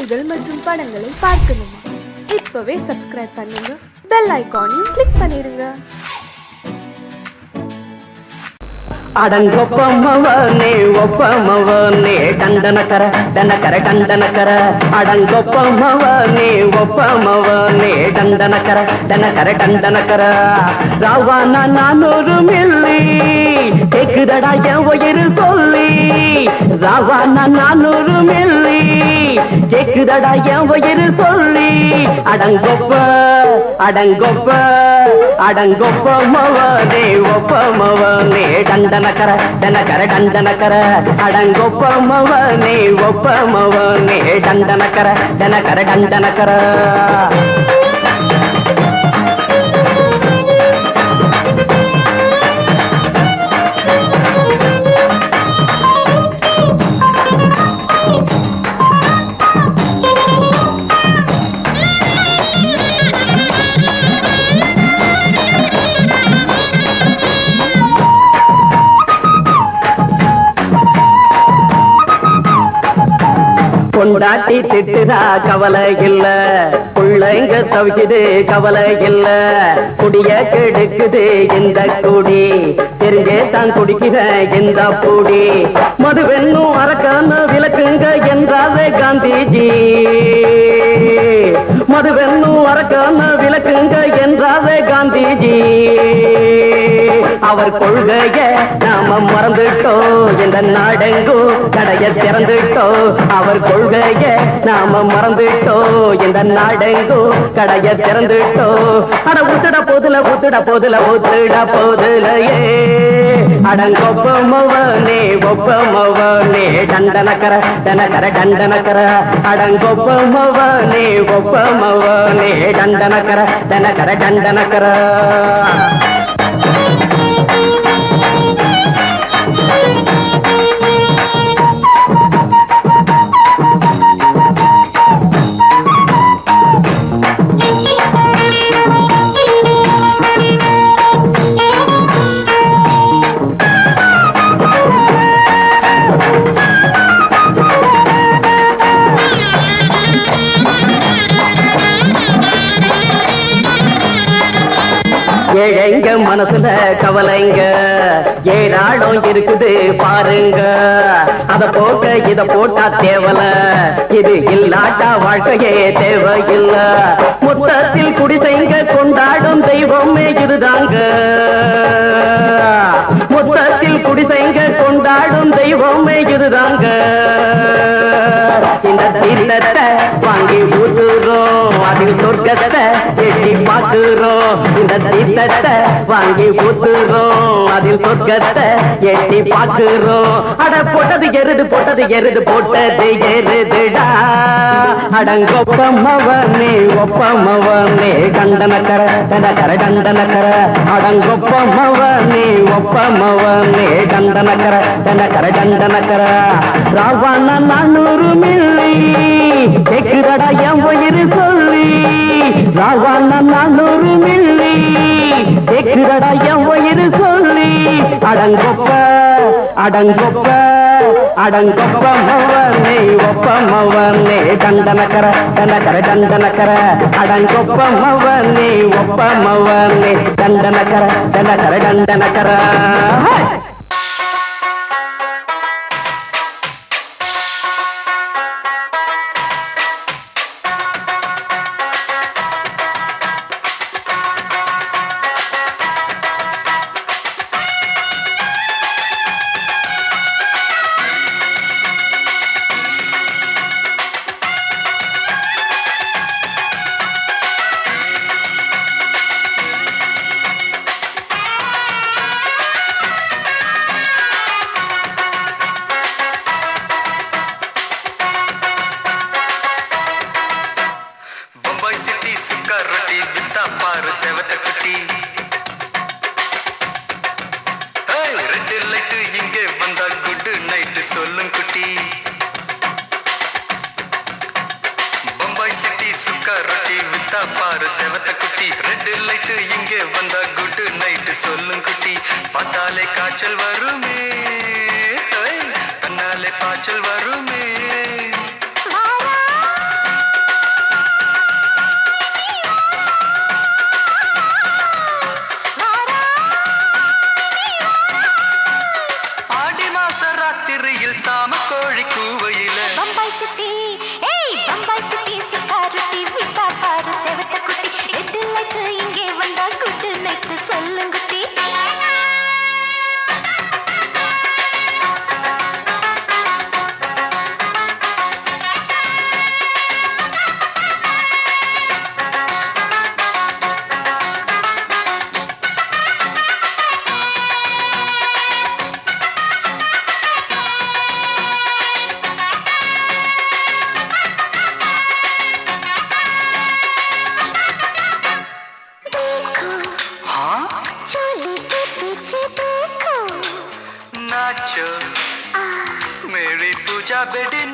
பாடல்கள் மற்றும் படங்களை பார்க்கணுமா? இப்பவே சப்ஸ்கிரைப் பண்ணுங்க, பெல் ஐகானையும் கிளிக் பண்ணிருங்க. அடங்கொப்பமவனே ஒப்பமவனே டண்டனக்கர டனக்கர டண்டனக்கர அடங்கொப்பமவனே ஒப்பமவனே டண்டனக்கர டனக்கர டண்டனக்கர ராவானா 400 மில்லி கேக்குதடா என் உயிர் சொல்லி ராவானா 400 மில்லி கேக்குதடா என் உயிர் சொல்லி அடங்கொப்ப அடங்கொப்ப அடங்கொப்பமவனே ஒப்பமவனே டண்டனக்கர டனக்கர டண்டனக்கர அடங்கொப்பமவனே ஒப்பமவனே டண்டனக்கர டனக்கர டண்டனக்கர கொண்டாட்டி திட்டுதா கவலை இல்ல புள்ளைங்க தவிக்குது கவலை இல்ல குடிய கெடுக்குது இந்த குடி தெரிஞ்சே தான் குடிக்கிற இந்த பூடி மதுவென்னும் அரக்கான விளக்குங்க என்றாவே காந்திஜி மதுவென்னும் அரக்கான விளக்குங்க என்றாவே காந்திஜி அவர் கொள்கைய நாம மறந்துட்டோம் இந்த நாடெங்கோ கடைய திறந்துட்டோம் அவர் கொள்கைய நாம மறந்துட்டோம் இந்த நாடெங்கோ கடைய திறந்துட்டோம் அட ஊத்துட போதுல ஊத்துட போதுல ஊத்துட போதுலையே அடங்கொப்பமவனே ஒப்பமவனே டண்டனக்கர டனக்கர டண்டனக்கர அடங்கொப்பமவனே ஒப்பமவனே டண்டனக்கர டனக்கர டண்டனக்கர ஏழைங்க மனசுல கவலைங்க ஏராளம் இருக்குது பாருங்க அத போக்க இத போட்டா தேவல இது இல்லாட்டா வாழ்க்கையே தேவையில்ல மொத்தத்தில் குடிசைங்க கொண்டாடும் தெய்வமே இதுதாங்க மொத்தத்தில் குடிசைங்க கொண்டாடும் தெய்வமே இதுதாங்க இந்த தீர்த்தத்தை வாங்கி ஊத்துறோம் அதில் சொர்க்கத்தை எட்டி பார்க்கிறோம் இந்த தீர்த்தத்தை வாங்கி ஊத்துறோம் அதில் சொர்க்கத்தை எட்டி பார்க்கிறோம் அட போட்டது எருது போட்டது எருதுடா அடங்கொப்பமவனே ஒப்பமவனே டண்டனக்கர டனக்கர டண்டனக்கர அடங்கொப்பமவனே ஒப்பமவனே டண்டனக்கர டனக்கர டண்டனக்கர ராவான 400 மில்லி கேக்குதடா என் உயிர் சொல்லி ராவான 400 மில்லி கேக்குதடா என் உயிர் சொல்லி அடங்கொப்ப அடங்கொப்ப அடங்கொப்பமவனே ஒப்பமவனே டண்டனக்கர டனக்கர டண்டனக்கர அடங்கொப்பமவனே ஒப்பமவனே டண்டனக்கர டனக்கர டண்டனக்கர செவத்த குட்டி ரெண்டு லைட்டு இங்கே வந்தா குட் நைட்டு சொல்லும் குட்டி பம்பாய் சிட்டி சுக்கா ரொட்டி வித்தா பாரு செவத்த குட்டி ரெண்டு லைட்டு இங்கே வந்தா குட் நைட்டு சொல்லும் குட்டி பார்த்தாலே காய்ச்சல் வருமே தன்னாலே பாய்ச்சல் வருமே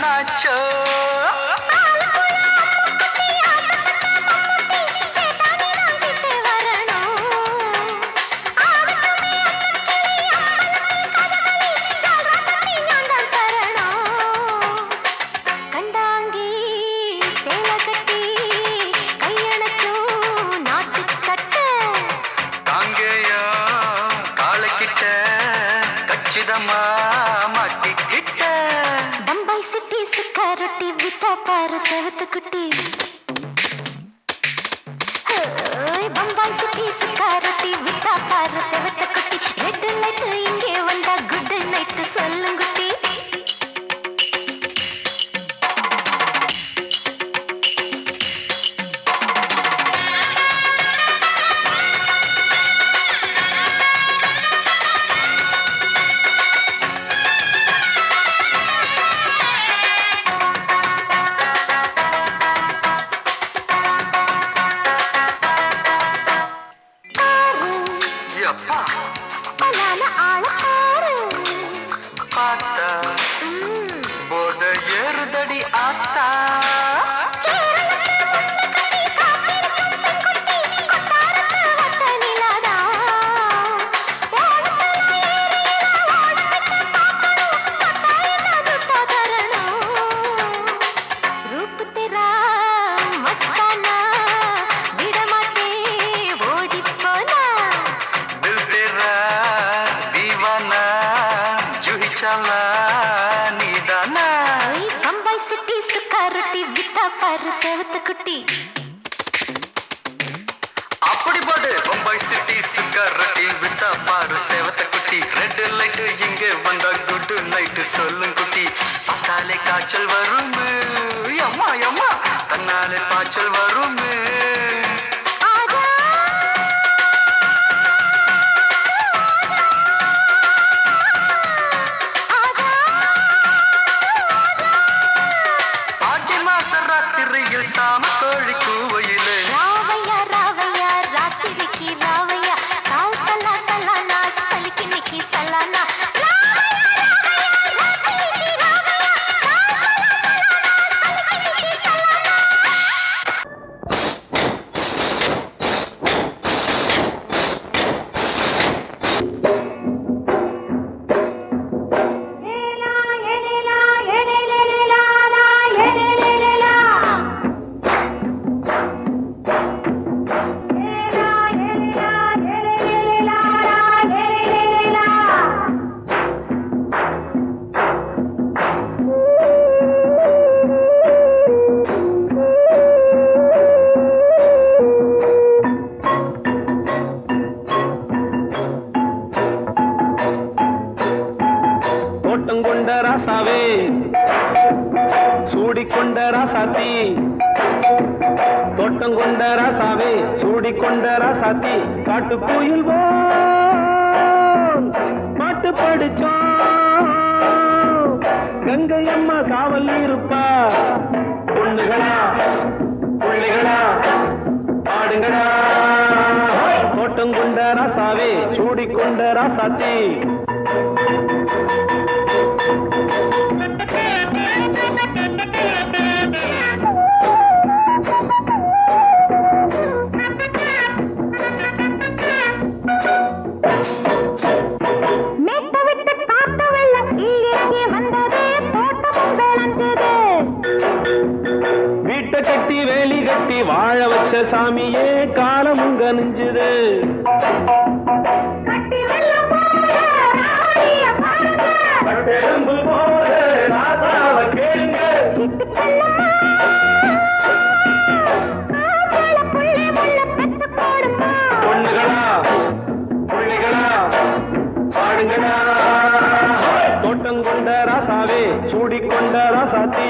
என்னாச்சோ காங்கேயா காலக்கிட்ட கச்சிதமா மாட்டிக்கிட்ட பம்பாய் சிட்டி சுக்காரொட்டி வித்தா பாரு செவத்து குட்டி பம்பாய் சிட்டி சுக்காரொட்டி வித்தா பாரு செவத்து குட்டி ரெட் லைட் இங்கே வந்தா குட் நைட் சொல்லுங்குட்டி அப்பா பலான ஆள ஆறு பார்த்தா போத ஏறுதடி ஆத்தா பம்பாய் சிட்டி சுக்காரொட்டி வித்தா பாரு செவத்து குட்டி அப்படி போடு பம்பாய் சிட்டி சுக்காரொட்டி வித்தா பாரு சேவத்த குட்டி ரெட் லைட் இங்க வந்தா குட் நைட் சொல்லும் குட்டி பார்த்தாலே காய்ச்சல் வரும் அம்மா அம்மா தன்னாலே பாய்ச்சல் வரும் சாம கோழி கூவையிலே ராவையா ராவையா ராத்திரிக்கு ராவையா சால் சலா சலானா சலிக்கு நிக்கி சலானா கொண்ட ராசாவே சூடிக்கொண்ட ராசாத்தி தோட்டம் கொண்ட ராசாவே சூடிக்கொண்ட ராசாத்தி காட்டு கோயில் பாட்டு படிச்சோம் கங்கை அம்மா காவல் இருப்பா பொண்ணுகளா பிள்ளைகளா ஆடுங்களா தோட்டம் கொண்ட ராசாவே சூடிக்கொண்ட ராசாத்தி கட்டி வேலி கட்டி வாழ வச்ச சாமியே காலமும் கனிஞ்சுது பொண்ணுகளா பிள்ளைகளா பாடுங்களா தோட்டம் கொண்ட ராசாவே சூடிக்கொண்ட ராசாத்தி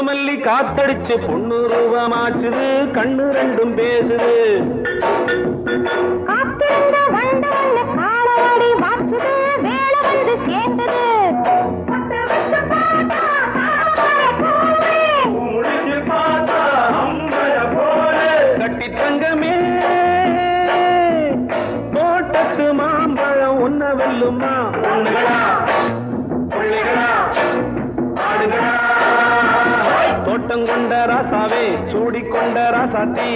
மல்லி காத்தடிச்சு பொண்ணு ரூபமாச்சுது கண்ணு ரெண்டும் பேசுது காத்திருந்த வண்டு காலவாடி வாச்சுது வேலை வந்து சேர்ந்தது கட்டி தங்கமே தோட்டத்து மாம்பழம் உன்ன வெல்லுமா தோட்டம் கொண்ட ராசாவே சூடிக்கொண்ட ராசாத்தி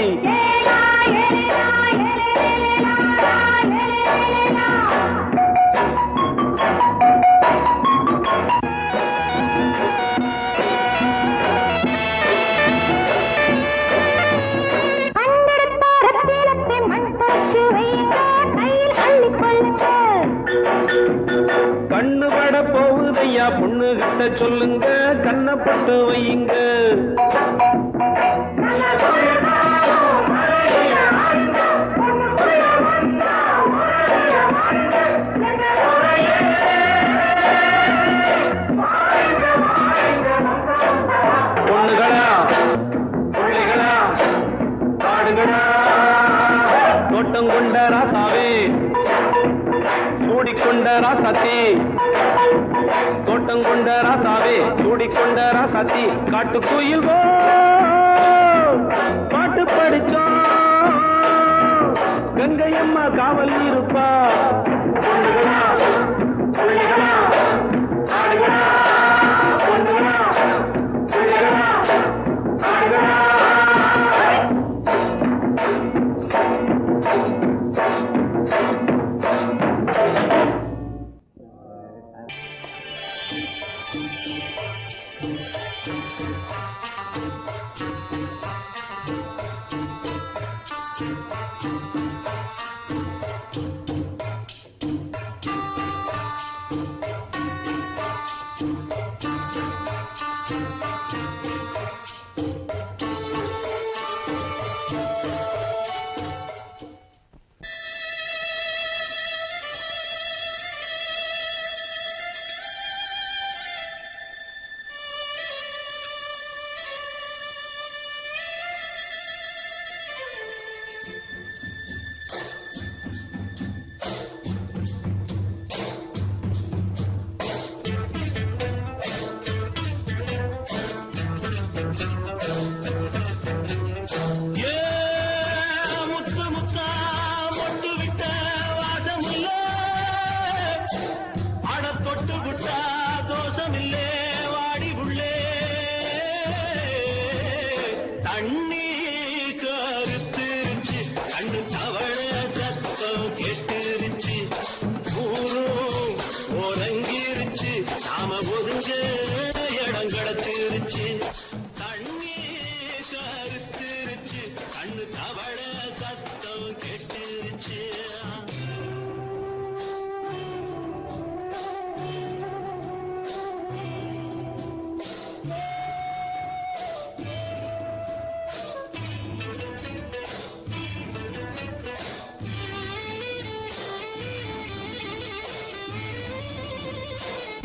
கண்ணு பட போகுதையா பொண்ணு கிட்ட சொல்லுங்க கண்ணப்பட்டு வையுங்க பொண்ணுகளா பிள்ளைகளா பாடுங்களா தோட்டம் கொண்ட ராசாவே சூடிக்கொண்ட ராசாத்தி தோட்டம் கொண்ட ராசாவே சூடிக்கொண்ட ராசாத்தி காட்டுக்குயில் பாட்டு படிச்சோம் கங்கையம்மா காவல் இருப்பா பொண்ணுகளா பிள்ளைகளா ஆடுகளா பொண்ணுகளா பிள்ளைகளா ஆடுகளா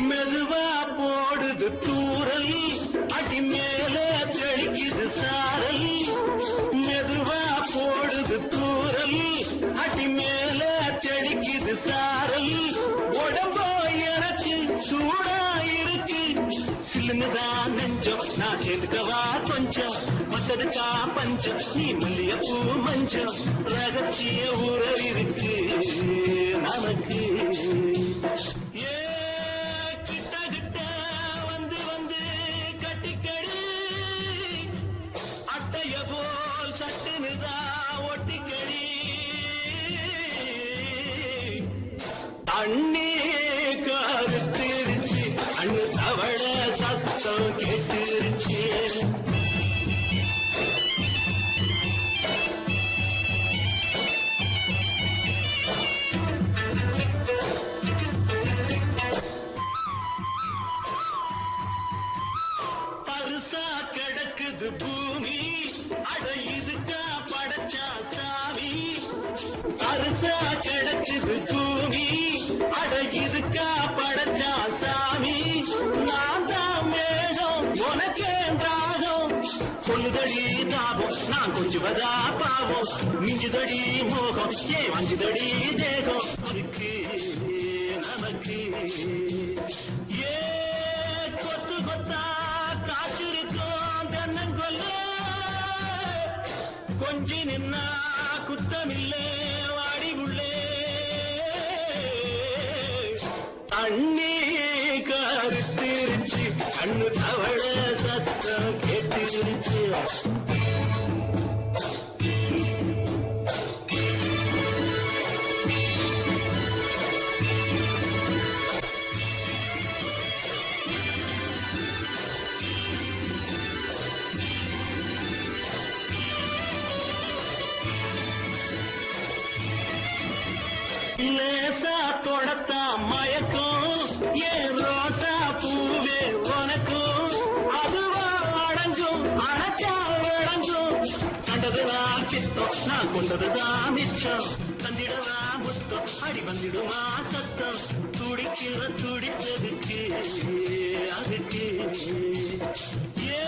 மெதுவா போடுது தூரல் அடி மேலே தெளிக்குது சாரல் மெதுவா போடுது தூரல் அடி மேலே தெளிக்குது சாரல் உடம்போ எனக்கு சூடா இருக்கு சில்லுதான் நெஞ்சம் நான் சேர்ந்துக்கவா கொஞ்சம் மத்ததுக்கா பஞ்சம் நீ மல்லியப்பூ மஞ்சம் ரகசிய உறவு இருக்கு நமக்கு அண்ணே கருத்திருச்சு அண்ணு தவள சத்தம் கேட்டுருச்சு பருசா கிடக்குது பூமி அட இதுக்கா படைச்சா சாமி பருசா கிடக்குது பூமி அட இதுக்கா படைச்சா சாமி நான் தான் மேகம் உனக்கே தாகம் சொல்லுதடி தாபம் நான் கொஞ்சுவதா பாவம் மிஞ்சுதடி மோகம் ஏ வஞ்சுதடி தேகம் அதுக்கு நமக்கு அதுக்கு ஏ கொத்து கொத்தா காய்ச்சிருக்கும் தென்னங்கொல்ல கொஞ்சி நின்னா குத்தமில்லே வாடி உள்ளே அண்ணி கருத்திருச்சு கண்ணு தவழ சத்தம் கேட்டிருச்சு லேசா தொடத்தா மயக்கும் ஏன் ரோசா பூவே உனக்கும் அதுவா அடங்கும் அடைச்சா விளங்கும் கண்டதுதான் கித்தம் நான் கொண்டதுதான் மிச்சம் தந்திடவா முத்தம் அடி வந்துடுமா சத்தம் துடிக்கிற துடித்ததுக்கு அதுக்கு ஏ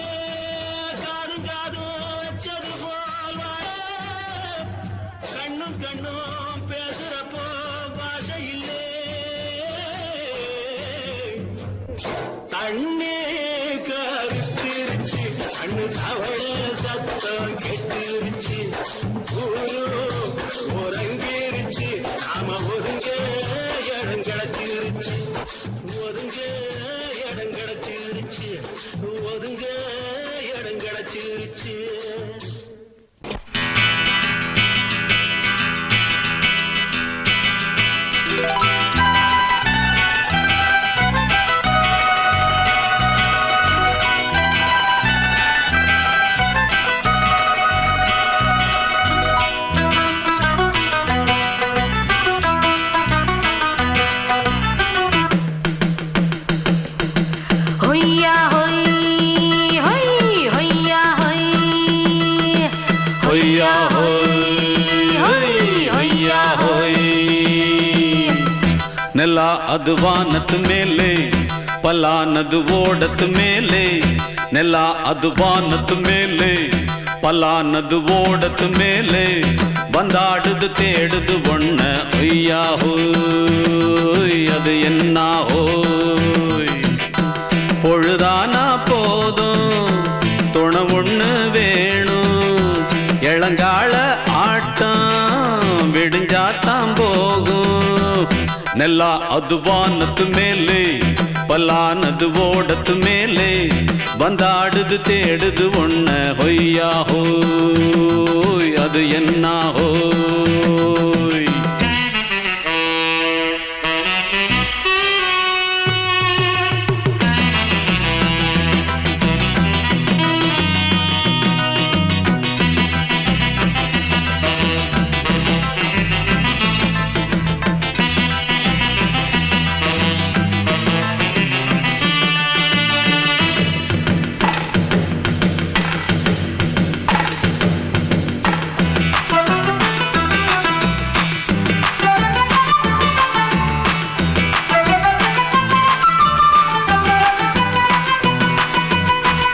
காதும் காதும் வச்சது போல் வாழ கண்ணும் கண்ணும் பேசுறப்போ பாஷை இல்லே தண்ணே கருத்திருச்சு கண்ணு தவழ சத்தம் கெட்டிருச்சு ஊரு ஒருங்கிருச்சு நாம ஒருங்க இடம் கிடைச்சிருச்சு ஒருங்க இடம் கிடைச்சிருச்சு ஒருங்க இடம் கிடைச்சிருச்சு ನೆಲ ಅದು ವಾನದ ಮೇಲೆ ಪಲಾನದು ಓಡದ ಮೇಲೆ ನೆಲ ಅದು ವಾನದ ಮೇಲೆ ಪಲಾನದು ಓಡದ ಮೇಲೆ ಬಂದಾಡುದು தேடுது ஒண்ண ஐயா ஹோய் அது என்ன ஹோய் பொழுதானா போதும் துணை ஒண்ணு வேணும் இளங்கால ஆட்டம் விடிஞ்சாத்தான் போகும் ನೆಲ ಅದು ವಾನದ ಮೇಲೆ ಪಲಾನದು ಓಡದ ಮೇಲೆ ಬಂದಾಡುದು தேடுது ஒண்ண ಹೊಯ್ಯ ಹೋಯ್ ಅದು என்ன ಹೋಯ್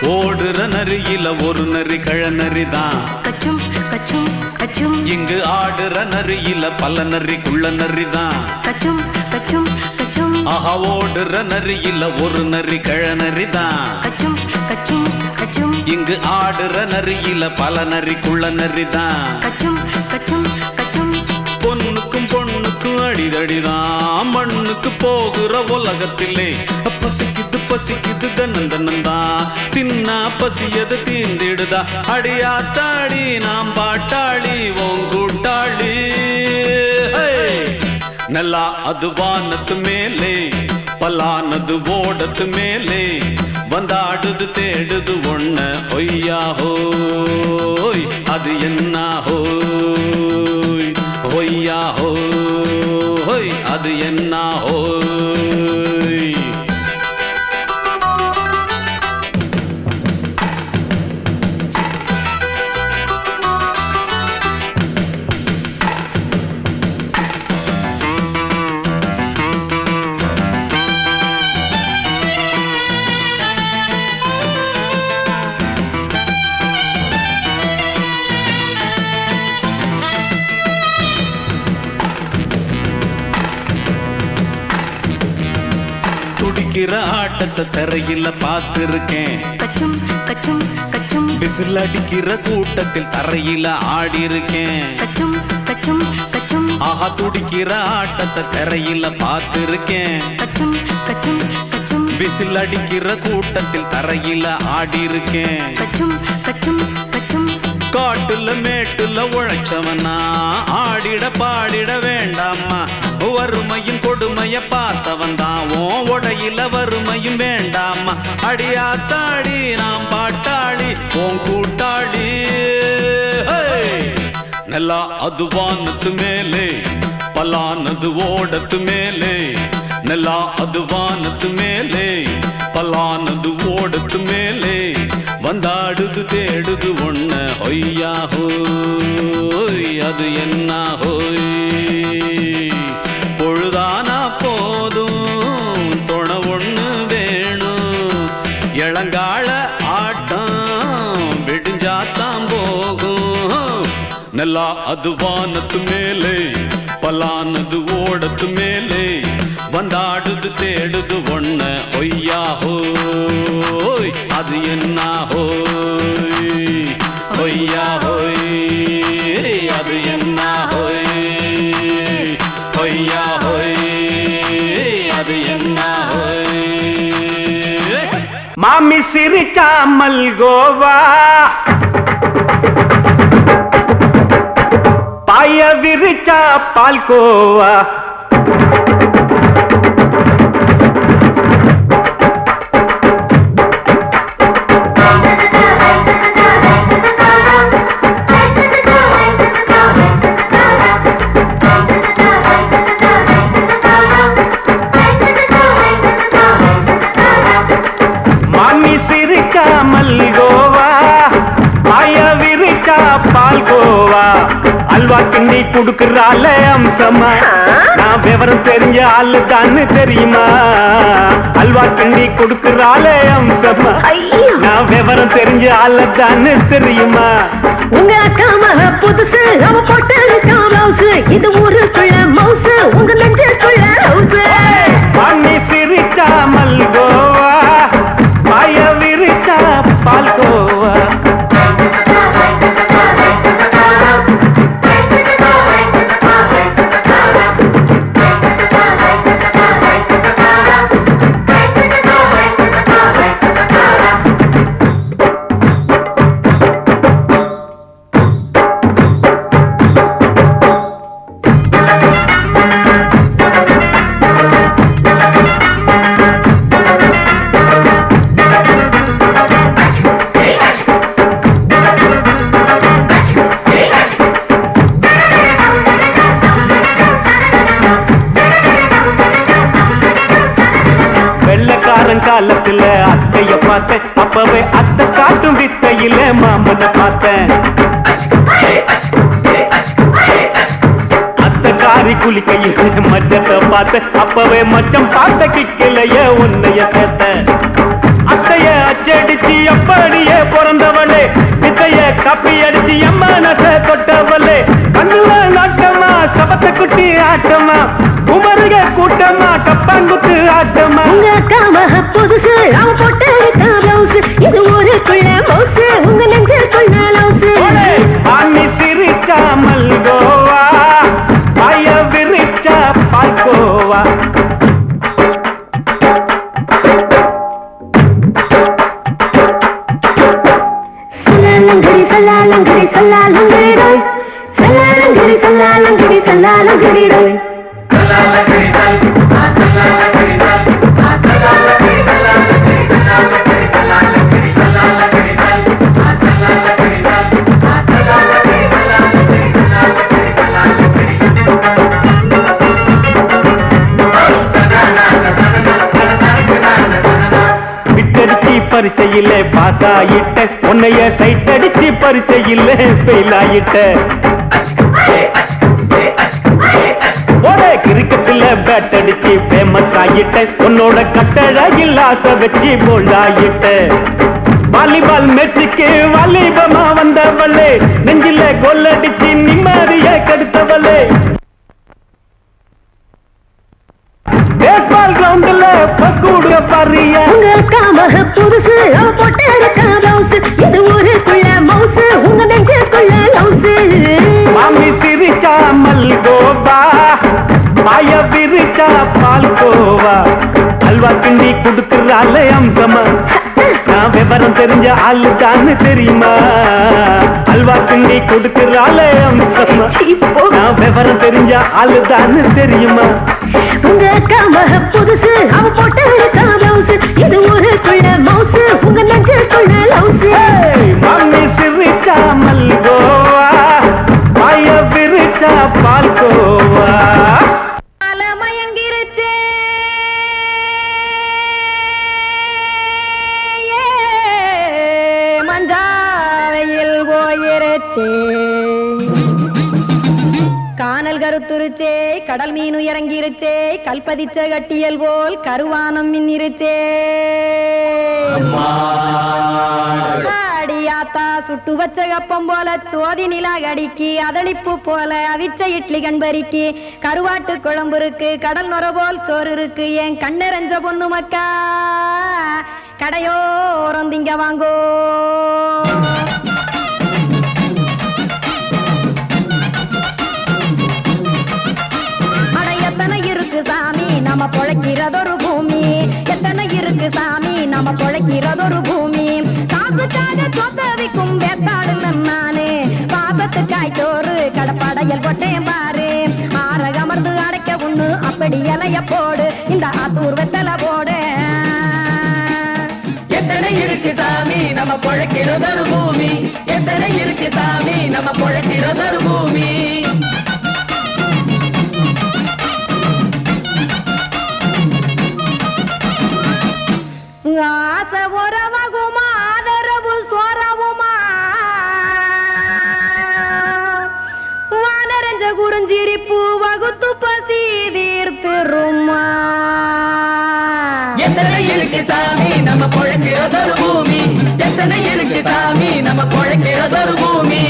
ஓடுற நரியில ஒரு நரி கழநரிதான் கச்சும் கச்சும் கச்சும் இங்கு ஆடுற நரியில பல நரிக்குள்ள நரிதான் கச்சும் கச்சும் கச்சும் ஆஹா ஓடுற நரியில ஒரு நரி கழநரிதான் கச்சும் கச்சும் கச்சும் இங்கு ஆடுற நரியில பல நரிக்குள்ள நரிதான் கச்சும் கச்சும் கச்சும் பொண்ணுக்கும் பொண்ணுக்கும் அடிதடிதான் மண்ணுக்கு போகிற உலகத்திலே பசிக்குது பசிக்குது தன்னந்தனந்தான் தின்னா பசியது தீந்திடுதா அடியாத்தாடி நாம் பாட்டாளி ஓங்கூட்டாளி ನೆಲ ಅದು ವಾನದ ಮೇಲೆ ಪಲಾನದು ಓಡದ ಮೇಲೆ ಬಂದಾಡುದು தேடுது ஒண்ண ஒய்யா ஹோய் அது என்ன ஹோய் ஒய்யா ஹோய் அது என்ன ஹோய் துடிக்கிற ஆட்டத்தை தரையில பார்த்திருக்கேன். கச்சும் கச்சும் கச்சும் விசில் அடிக்கிற கூட்டத்தில் தரையில ஆடி இருக்கேன். கச்சும் கச்சும் கச்சும் ஆஹா துடிக்கிற ஆட்டத்தை தரையில பார்த்திருக்கேன். கச்சும் கச்சும் கச்சும் விசில் அடிக்கிற கூட்டத்தில் தரையில ஆடி இருக்கேன். கச்சும் கச்சும் கச்சும் காட்டுல மேட்டுல உழைச்சவனா ஆடிட பாடிட வேண்டாமா. வறுமையின் கொடுமைய பார்த்தவன் தான் உடையில வறுமையும் வேண்டாமா. அடியாத்தாடி நாம் பாட்டாளி உன் கூட்டாளி. நல்லா அது வானத்து மேலே பலானது ஓடத்து மேலே. நல்லா அது வானத்து மேலே பலானது ஓடத்து மேலே. வந்தாடுது தேடுது ஒண்ண ஒய்யா ஹோய் அது என்ன ஹோய். பொழுதானா போதும் தொண ஒண்ணு வேணும். இளங்கால ஆட்டம் விடிஞ்சாத்தான் போகும். நல்லா அது வானத்து மேலே பலானது ஓடத்து மேலே. வந்தாடுது தேடுது ஒண்ண ஒய்யா ஹோய் அது என்ன ஹோய். ஒய்யா ஹோய் அது என்ன ஹோய். ஒய்யா ஹோய் அது என்ன ஹோய். மாமி சிரிச்சா மல்கோவா பாய விரிச்சா பால்கோவா. மாமி சிரிச்சா மல்கோவா பாய விரிச்சா பால்கோவா. அல்வா கிண்டி குடுக்கறால அம்சமா நான் விவரம் தெரிஞ்ச ஆளு தான்னு தெரியுமா. அல்வா கிண்டி குடுக்கறால அம்சமா நான் விவரம் தெரிஞ்ச ஆளு தான்னு தெரியுமா. உங்க அக்கா மக புதுசு அவ போட்டு பிளவுஸ். இது ஊருக்குள்ள மவுசு உங்க நெஞ்சுக்குள்ள ஹவுஸ். மாமி சிரிச்சா மல்கோவா பாய விரிச்சா பால்கோவா. காலத்துல அத்தைய பார்த்தேன். அப்பவே அத்தை காட்டும் வித்தையில மாமனை பார்த்தேன். அத்தை காரி குளிக்கையில் மச்சத்தை பார்த்தேன். அப்பவே மச்சம் பார்த்த கிக்கலைய உன்னைய சேர்த்தேன். அத்தைய அச்சடிச்சு அப்படியே பிறந்தவளே. வித்தைய காப்பி அடிச்சு எம்மனச தொட்டவளே. கண்ணுல நாட்டமா சபத்தை குட்டி ஆட்டமா. குமருக கூட்டமா கப்பாங்குத்து ஆட்டமா. உங்க அக்கா மக புதுசு அவ போட்டு பிளவுஸ். இது ஊருக்குள்ள மவுசு உங்க நெஞ்சுக்குள்ள லவுஸ். மாமி சிரிச்சா மல்கோவா பாய விரிச்சா பால்கோவா. சல்லாலங்கடி சல்லாலங்கடி சல்லாலங்கடி ரோய். சல்லாலங்கடி சல்லாலங்கடி சல்லாலங்கடி ரோய். விட்டடிச்சு பரிச்சையில பாஸ் ஆயிட்ட. உன்னைய சைட் அடிச்சு பரிச்சையில ஃபெயில் ஆயிட்ட. கிரிக்கெட்ல பேட் அடிச்சு ஃபேமஸ் ஆயிட்ட. உன்னோட கட்டழகில் ஆசை வச்சு போல்ட் ஆயிட்ட. வாலிபால் மேட்சுக்கு வாலிபமா வந்தவளே. நெஞ்சில கோல் அடிச்சு நிம்மதிய கெடுத்தவளே. பேஸ்பால் கிரவுண்ட்ல பக்கூடுக பாரியா உங்க காமக புதுசு அவ போட்டு இருக்க பிளவுஸ் இது ஊருக்குள்ள மவுசு உங்க நெஞ்சுக்குள்ள லவுசு மாமி சிரிச்சா மல்கோவா மாய பிரிச்சா பால்கோவா அல்வா கிண்டி குடுக்கறால அம்சமா நான் விவரம் தெரிஞ்ச ஆளு தான்னு தெரியுமா அல்வா கிண்டி குடுக்கறால அம்சமா நான் விவரம் தெரிஞ்ச ஆளு தான்னு தெரியுமா உங்க காமக புதுசு அவ போட்டு இருக்க பிளவுஸ் இது ஊருக்குள்ள மவுசு உங்க நெஞ்சுக்குள்ள லவுசு மாமி சிரிச்சா மல்கோவா மாய பிரிச்சா பால்கோவா மயங்கிருச்சே மஞ்சாவையில் போயிருச்சே கானல் கருத்துருச்சே கடல் மீன் இறங்கிருச்சே கல்பதிச்ச கட்டியல் போல் கருவானம் மின்னிருச்சே அடியாத்தா சுட்டு வச்ச கப்பம் போல சோதி நிலா கடிக்கு அதளிப்பு போல அவிச்ச இட்லி கண்பறிக்கு கருவாட்டு குழம்பு இருக்கு கடல் நுர போல் சோறு இருக்கு என் கண்ணெரஞ்ச பொண்ணு மக்கா கடையோரம் திங்க வாங்கோ எத்தனை இருக்கு சாமி நம்ம பொழைக்கிறதொரு பூமி எத்தனை இருக்கு சாமி நம்ம பொழைக்கிறதொரு பூமி காசுக்காக சொத்தவிக்கும் வேத்தாடுல நானே பாசத்துக்காய் சோறு கடப்படையல் கொட்டேன் பாரு ஆரகமர்ந்து அடைக்க ஒண்ணு அப்படி இலைய போடு இந்த ஆத்தூர் வெத்தலை போடு எத்தனை இருக்கு சாமி நம்ம பொழைக்கிறதொரு பூமி எத்தனை இருக்கு சாமி நம்ம பொழைக்கிறதொரு பூமி ஆசை உறவகுமா ஆதரவு சோறவுமா வானரஞ்ச குறிஞ்சிரிப்பு வகுத்து பசி தீர்த்துருமா எத்தனை இருக்கு சாமி நம்ம பொழைக்கிறதொரு பூமி எத்தனை இருக்கு சாமி நம்ம பொழைக்கிறதொரு பூமி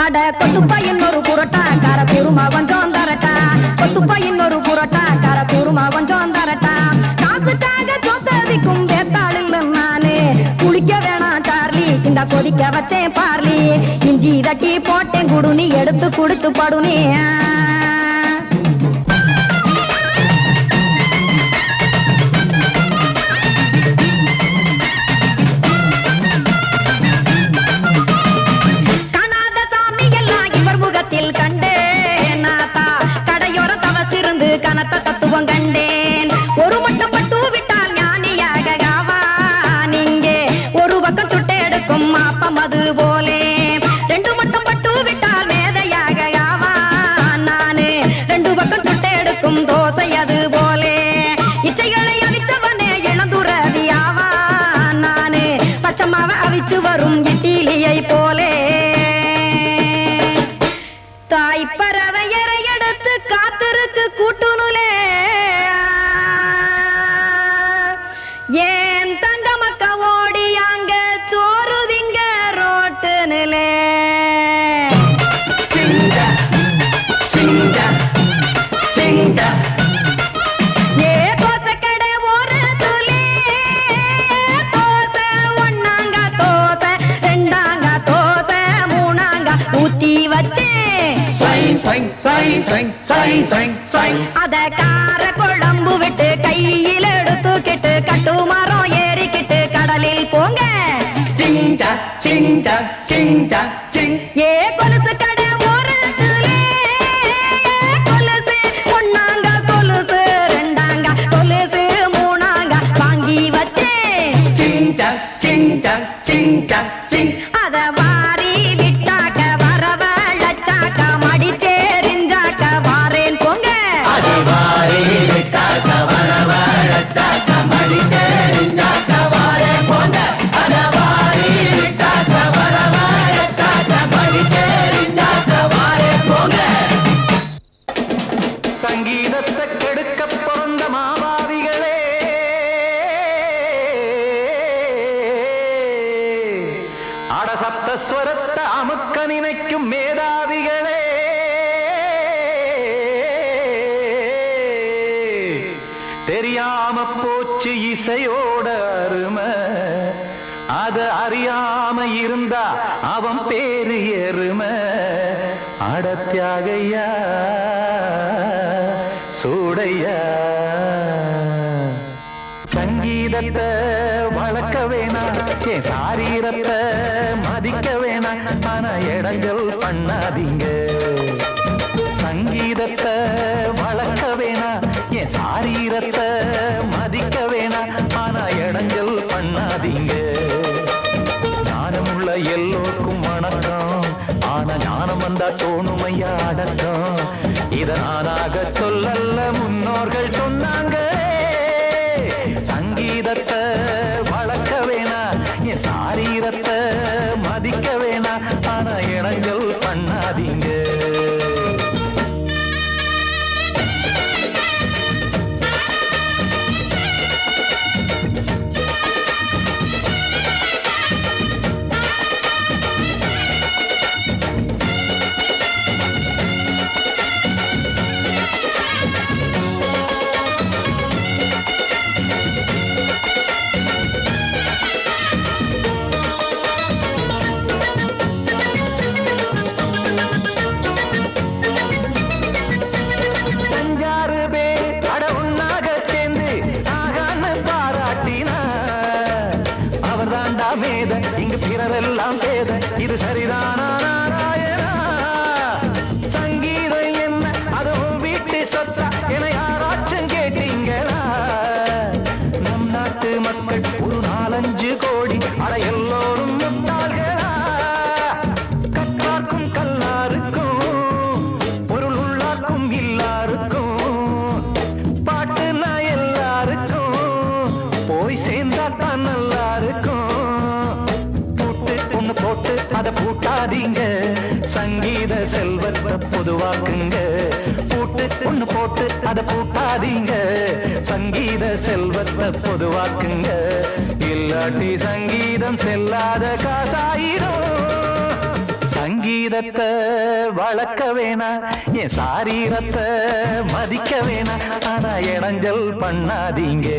அட கொத்துப்பா இன்னொரு புரோட்டா கார பெருமா கொஞ்சம் தரட்டா கொத்துப்பா இன்னொரு புரோட்டா கார பெருமா கொஞ்சம் தரட்டா காசுக்காக சொத்ததிக்கும் வேத்தாளில் நானே குளிக்க வேணாம் சார்லி இந்த கொதிக்க வச்சேன் பார்லி இஞ்சி தட்டி போட்டேன் குடுனி எடுத்து குடிச்சு படுனி கனத்த தத்துவம் கண்டேன் ஒரு மட்டும் பட்டு விட்டால் ஞானியாக நீங்கே ஒரு பக்கம் சுட்டு எடுக்கும் மாப்பம் அது போலே ரெண்டு மட்டும் பட்டு விட்டால் மேதையாக நானு ரெண்டு பக்கம் சுட்டு எடுக்கும் தோசை அது போலே இச்சைகளை அவிச்சவனே இளந்துறவியாவா நானு பச்சமாவ அவிச்சு வரும் இட்டிலியை போலே தாய்ப்பறவையரை எடுத்து காத்திருக்கு கூட்டுனுலே ஏன் தங்க மக்க ஓடி அங்க சோறுதிங்க ரோட்டு நிலே ஏ தோசை கடை ஒரு துளி தோசை ஒன்னாங்க தோசை ரெண்டாங்க தோசை மூணாங்க ஊத்தி வச்சே அத கார குழம்பு விட்டு கையில் எடுத்துக்கிட்டு கட்டு மரம் ஏறிக்கிட்டு கடலில் போங்க ஏ கொலுசு கடை ஓரத்துலே கொலுசு ஒன்னாங்க கொலுசு ரெண்டாங்க கொலுசு மூணாங்க வாங்கி வச்சே அத வாரி விட்டாக்க வரவழைச்சாக்க மடிச்சேரிஞ்சாக்க வாரேன் போங்க சங்கீதத்தை கெடுக்க பிறந்த மாபாவிகளே அடசப்த ஸ்வரத்தை அமுக்க நினைக்கும் மேதாவிகளே தெரியாம போச்சு இசையோட அருமை அத அறியாம இருந்தா அவன் பேரு எருமை அடத்தியாகையா சூடையா சங்கீதத்தை வளர்க்க வேணாம் என் சாரீரத்தை மதிக்க வேணாம் ஆனா இடங்கள் பண்ணாதீங்க சங்கீதத்தை வளர்க்க வேணாம் என் சாரீரத்தை மதிக்க வேணாம் ஆனா இடங்கள் பண்ணாதீங்க ஞானமுள்ள எல்லோருக்கும் வணக்கம் ஆனா ஞானம் வந்தா தோணுமையா அடக்கம் இத நானாக சொல்லல்ல முன்னோர்கள் சொன்னாங்க சங்கீதத்தை வளர்க்க வேணா என் சாரீரத்தை மதிக்க வேணா ஆனா இடங்கள் பண்ணாதீங்க இங்கு பிறரெல்லாம் பேத இது சரிதானா நாராயணா சங்கீதம் என்ன அதுவும் வீட்டு சொத்தா என யாராச்சும் கேட்டீங்களா நம் நாட்டு மக்கள் ஒரு 4-5 கோடி அட எல்லோரும் முட்டாள்களா கற்றார்க்கும் கல்லாருக்கும் பொருள் உள்ளார்க்கும் இல்லாருக்கும் பாட்டுனா எல்லாருக்கும் போய் சேர்ந்தா தான் நல்லா இருக்கும் போட்டு அத பூட்டாதீங்க சங்கீத செல்வத்தை பொதுவாக்குங்க பூட்டு ஒண்ணு போட்டு அத பூட்டாதீங்க சங்கீத செல்வத்தை பொதுவாக்குங்க இல்லாட்டி சங்கீதம் செல்லாத காசாயிரும் சங்கீதத்தை வளர்க்க வேணா என் சாரீரத்தை மதிக்க வேணா ஆனா இடைஞ்சல் பண்ணாதீங்க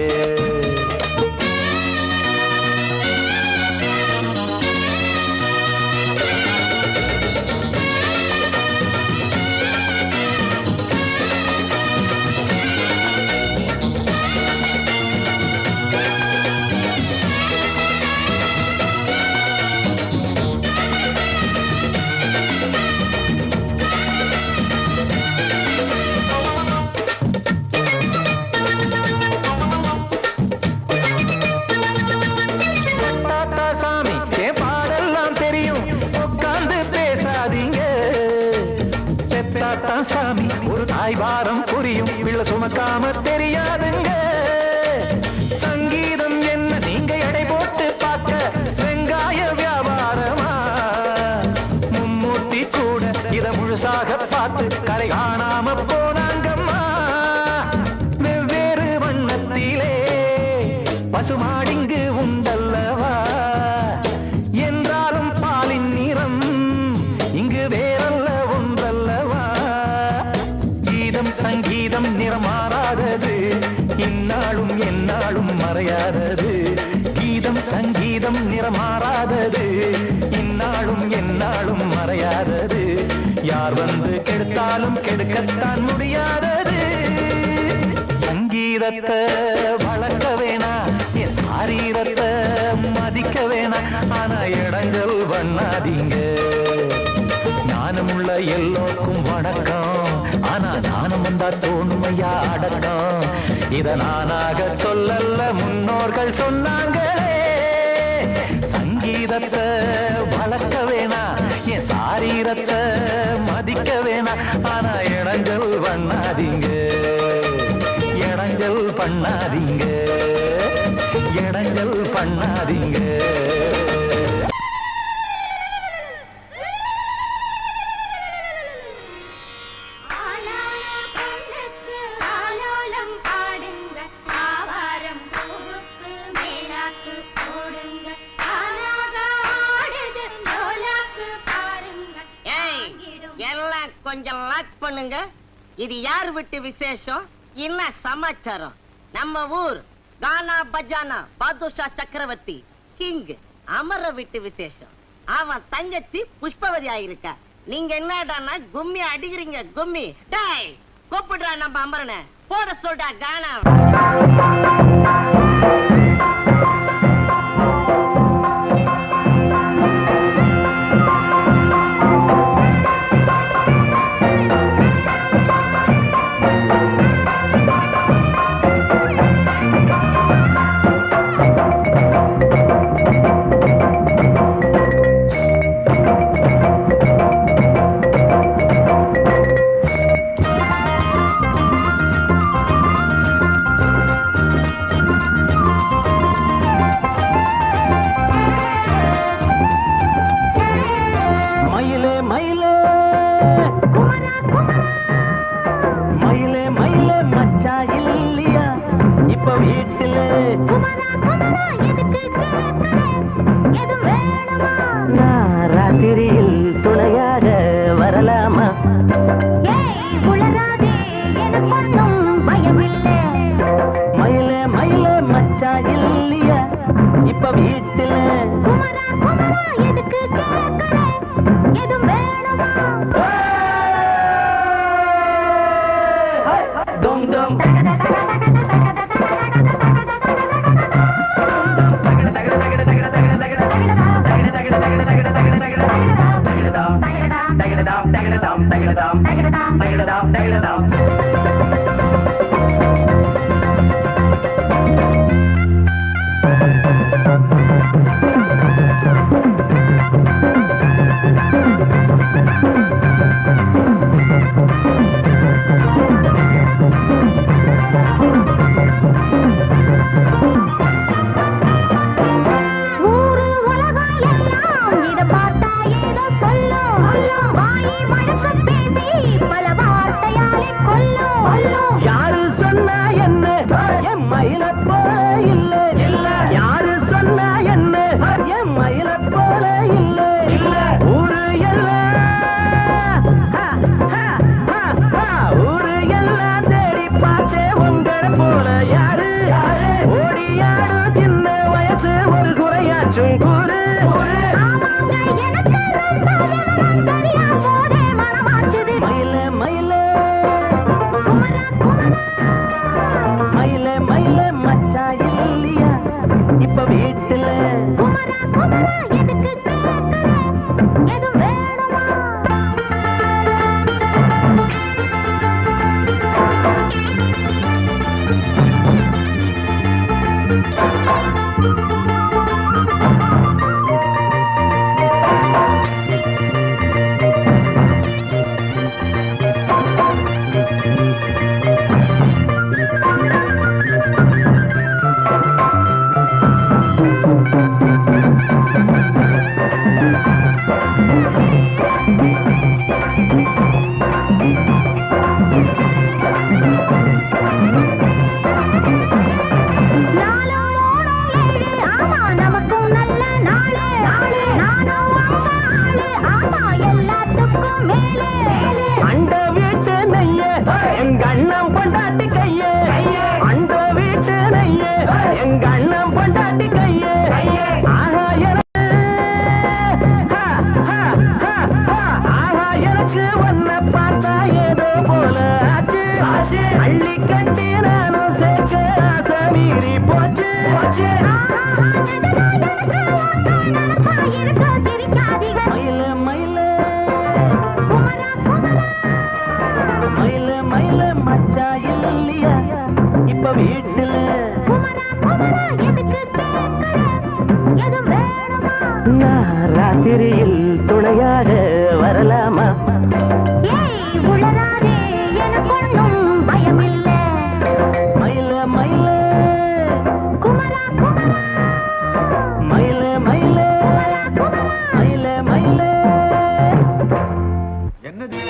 சாமி ஒரு தாய் வாரம் புரியும் பிள்ளை சுமக்காம தெரியாதுங்க சங்கீதம் என்ன நீங்க எடை போட்டு பார்க்க வெங்காய வியாபாரமா மும்மூர்த்தி கூட இத முழுசாக பார்த்து கரை காணாம போனாங்கம்மா வெவ்வேறு வண்ணத்திலே பசுமாடிங்கு உண்டல்லவா என்றாலும் பாலின் நிறம் இங்கு வேறல்ல ஒன்றல்லவா சங்கீதம் நிறமாறாதது இந்நாளும் எந்நாளும் மறையாதது கீதம் சங்கீதம் நிறமாறாதது இந்நாளும் எந்நாளும் மறையாதது யார் வந்து கெடுத்தாலும் கெடுக்கத்தான் முடியாதது சங்கீதத்தை வளர்க்க வேணா என் சாரீரத்தை மதிக்க வேணா ஆனா இடைஞ்சல் பண்ணாதீங்க ஞானமுள்ள எல்லோருக்கும் வணக்கம் ஆனா ஞானம் வந்தா தோணுமையா அடக்கம் இத நானாக சொல்லல்ல முன்னோர்கள் சொன்னாங்களே சங்கீதத்தை வளர்க்க வேணா என் சாரீரத்தை மதிக்க வேணா ஆனா இடைஞ்சல் பண்ணாதீங்க இடைஞ்சல் பண்ணாதீங்க இடைஞ்சல் பண்ணாதீங்க கொஞ்சம் லாக் பண்ணுங்க இது யார் விட்டு விசேஷம் என்ன சமாச்சாரம் நம்ம ஊர் கானா பஜானா பாதுஷா சக்கரவர்த்தி கிங் அமர விட்டு விசேஷம். அவன் தங்கச்சி புஷ்பவதி ஆயிருக்க. நீங்க என்னடான்னா கும்மி அடிக்கிறீங்க கும்மி. டேய் கூப்பிடுறா நம்ம அமரனை, போட சொல்றா கானா. ராத்திரியில் துணையாக வரலாமா? உளராதே எனக்கொன்னும் பயமில்லை. மயில மயில குமரா குமரா மயில மயில மயில மயில என்னது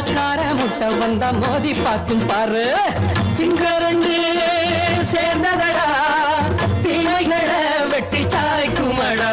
மோசக்கார முட்டை வந்தா மோதி பார்க்கும் பாரு சிங்கரண்டு சேர்ந்ததடா தீமைகளை வெட்டி சாய்க்குமடா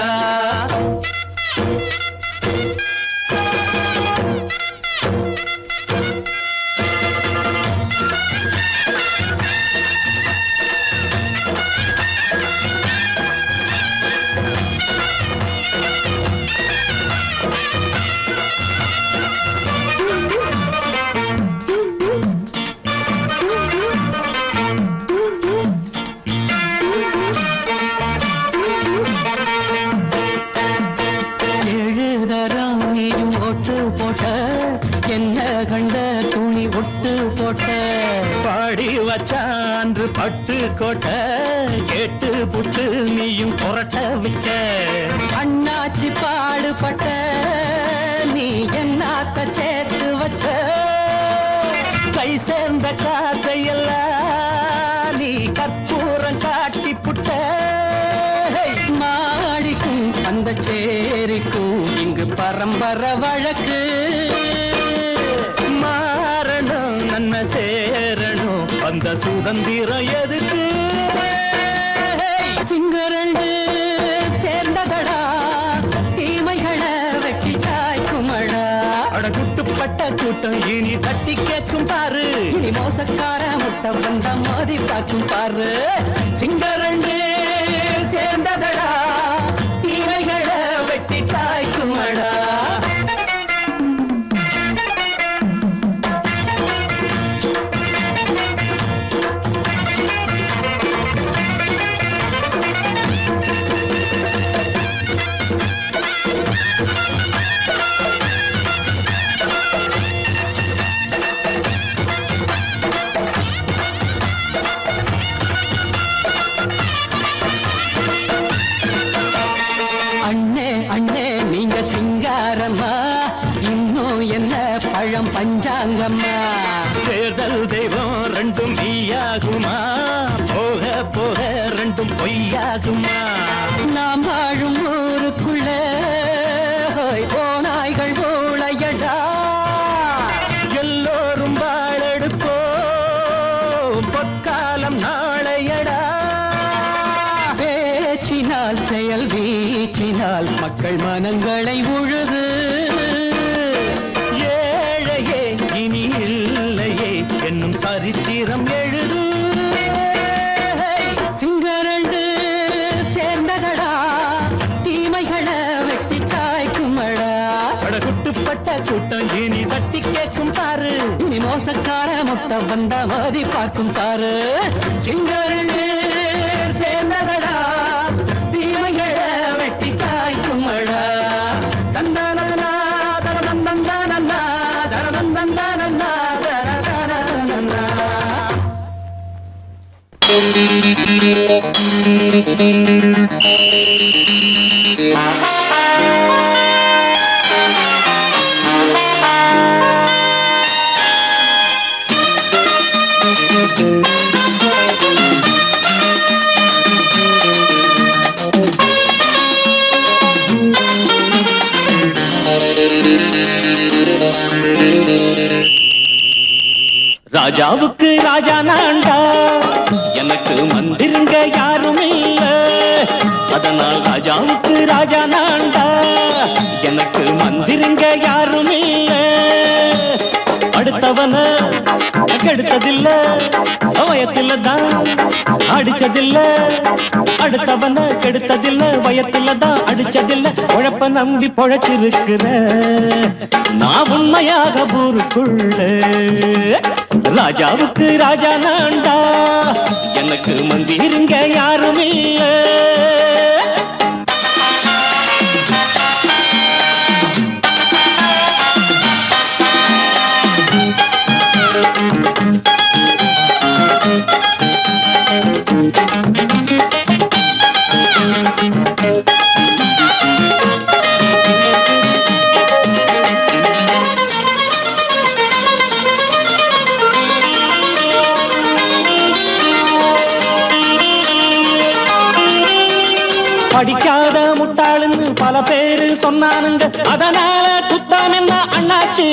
வச்சான்று பட்டு கோட்டை கேட்டு புட்டு நீயும் புரட்ட விட்ட அண்ணாச்சி பாடுபட்ட நீ என்னாத்த சேர்த்து வச்ச கை சேர்ந்த காசையெல்லாம் நீ கற்பூரம் காட்டி புட்ட மாடிக்கும் அந்த சேரிக்கும் இங்கு பரம்பரை வழக்கு மாறணும் நன்மை சேரணும் அந்த சுதந்திரம் எதுக்கு சிங்கரண்டு சேர்ந்ததடா தீமைகளை வெட்டி காய்க்குமடா அட குட்டுப்பட்ட கூட்டம் இனி தட்டி கேட்கும் பாரு இனி மோசக்கார முட்டை வந்த மோதி பார்க்கும் பாரு சிங்கரண்டு சேர்ந்ததடா தீமைகளை வெட்டி காய்க்குமடா பஞ்சாங்கம்மா தேர்தல் தெய்வம் ரெண்டும் நீயாகுமா போக போக ரெண்டும் பொய்யாகுமா நாம் வாழும் ஊருக்குள்ள ஓநாய்கள் ஊழையடா எல்லோரும் வாழெடுப்போ பொற்காலம் நாளையடா பேச்சினால் செயல் வீச்சினால் மக்கள் மனங்களை உழுது என்னும் சரித்திரம் எழுது சிங்கரண்டு சேர்ந்ததடா தீமைகளை வெட்டி சாய்க்குமடா குட்டுப்பட்ட கூட்டம் இனி தட்டி கேட்கும் பாரு இனி மோசக்கார முட்டை வந்த மோதி பார்க்கும் பாரு சிங்கரண்டு சேர்ந்ததடா தீமைகளை வெட்டி சாய்க்குமடா தந்தானா தரதந்தந்தானா தரதந்தந்தானா ராஜாவுக்கு ராஜா நான்டா எனக்கு மந்திருங்க யாரும் இல்ல அதனால் ராஜாவுக்கு ராஜா நான்டா எனக்கு மந்திருங்க யாரும் இல்ல அடுத்தவன கெடுத்ததில்ல வயத்தில தான் அடிச்சதில்ல அடுத்தவன கெடுத்ததில்ல வயத்தில தான் அடிச்சதில்ல உழப்ப நம்பி பொழைச்சிருக்கிற நான் உண்மையாக ஊருக்குள்ள ராஜாவுக்கு ராஜா நான்டா எனக்கு மந்திருங்க யாரும் இல்ல படிக்காத முட்டாளுன்னு பல பேரு சொன்னானுங்க அதனால குத்தாம் என்ன அண்ணாச்சு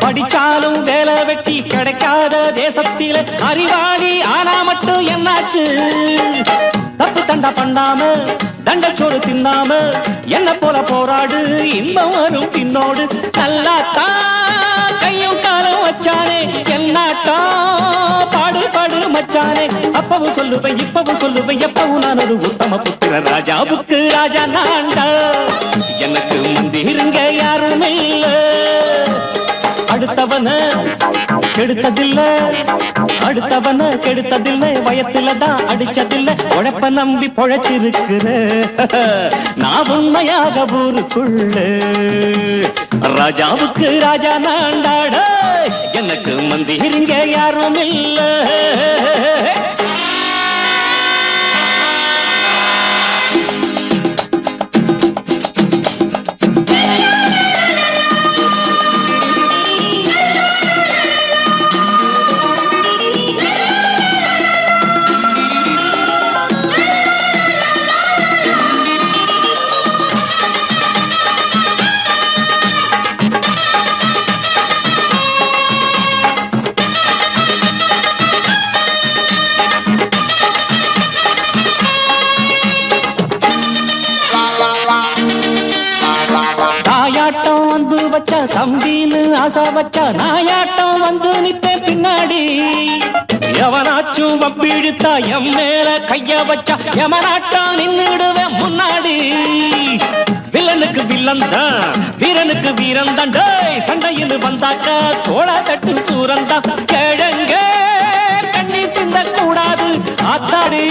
படிச்சாலும் வேலை வெட்டி கிடைக்காத தேசத்தில அறிவாளி ஆனா மட்டும் என்னாச்சு? தப்பு தண்டா பண்ணாம தண்டச்சோறு தின்னாம என்ன போல போராடு, இன்பம் வரும் பின்னோடு. நல்லாத்தா கையும் காலம் வச்சானே, என்னாட்டா பாடு பாடு மச்சானே. அப்பவும் சொல்லுவேன் இப்பவும் சொல்லுவேன், எப்பவும் நான் ஒரு உத்தம புத்திர. ராஜாவுக்கு ராஜா நான்டா, எனக்கு மந்திருங்க யாரும் இல்ல. அடுத்தவன கெடுத்ததில்ல, அடுத்தவன கெடுத்ததில்லை, வயத்துலதான் அடிச்சதில்லை. உழைப்ப நம்பி பொழைச்சிருக்கிற நான் உண்மையாக ஊருக்குள்ள. ராஜாவுக்கு ராஜா நான்டாட, எனக்கு மந்திருங்க யாரும் இல்ல. தம்பின்னு ஆசா வச்சா நாயாட்டம் வந்து நிப்பேன் பின்னாடி. எவனாச்சும் வப்பிடித்தா எம் மேல கைய வச்சா எவனாட்டம் நின்னுடுவேன் முன்னாடி. வில்லனுக்கு வில்லன் தான், வீரனுக்கு வீரன் தான். சண்டையில் வந்தாக்கா தோளா தட்டு சூரன் தான். கிழங்க கண்ணி தின்ன கூடாது, ஆத்தாடி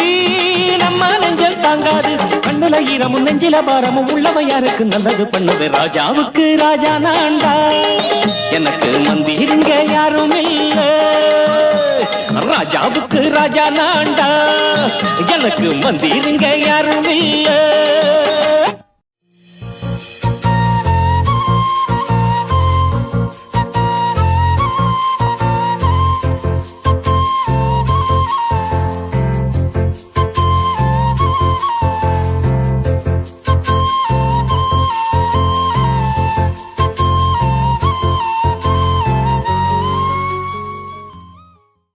நம்ம நெஞ்சல் தாங்காது. கண்ணுல ஈரமும் நெஞ்சில பாரமும் உள்ளவன் யாருக்கு நல்லது பண்ணது. ராஜாவுக்கு ராஜா நான்டா, எனக்கு மந்திருங்க யாரும் இல்ல. ராஜாவுக்கு ராஜா நான்டா, எனக்கு மந்திருங்க யாரும் இல்ல.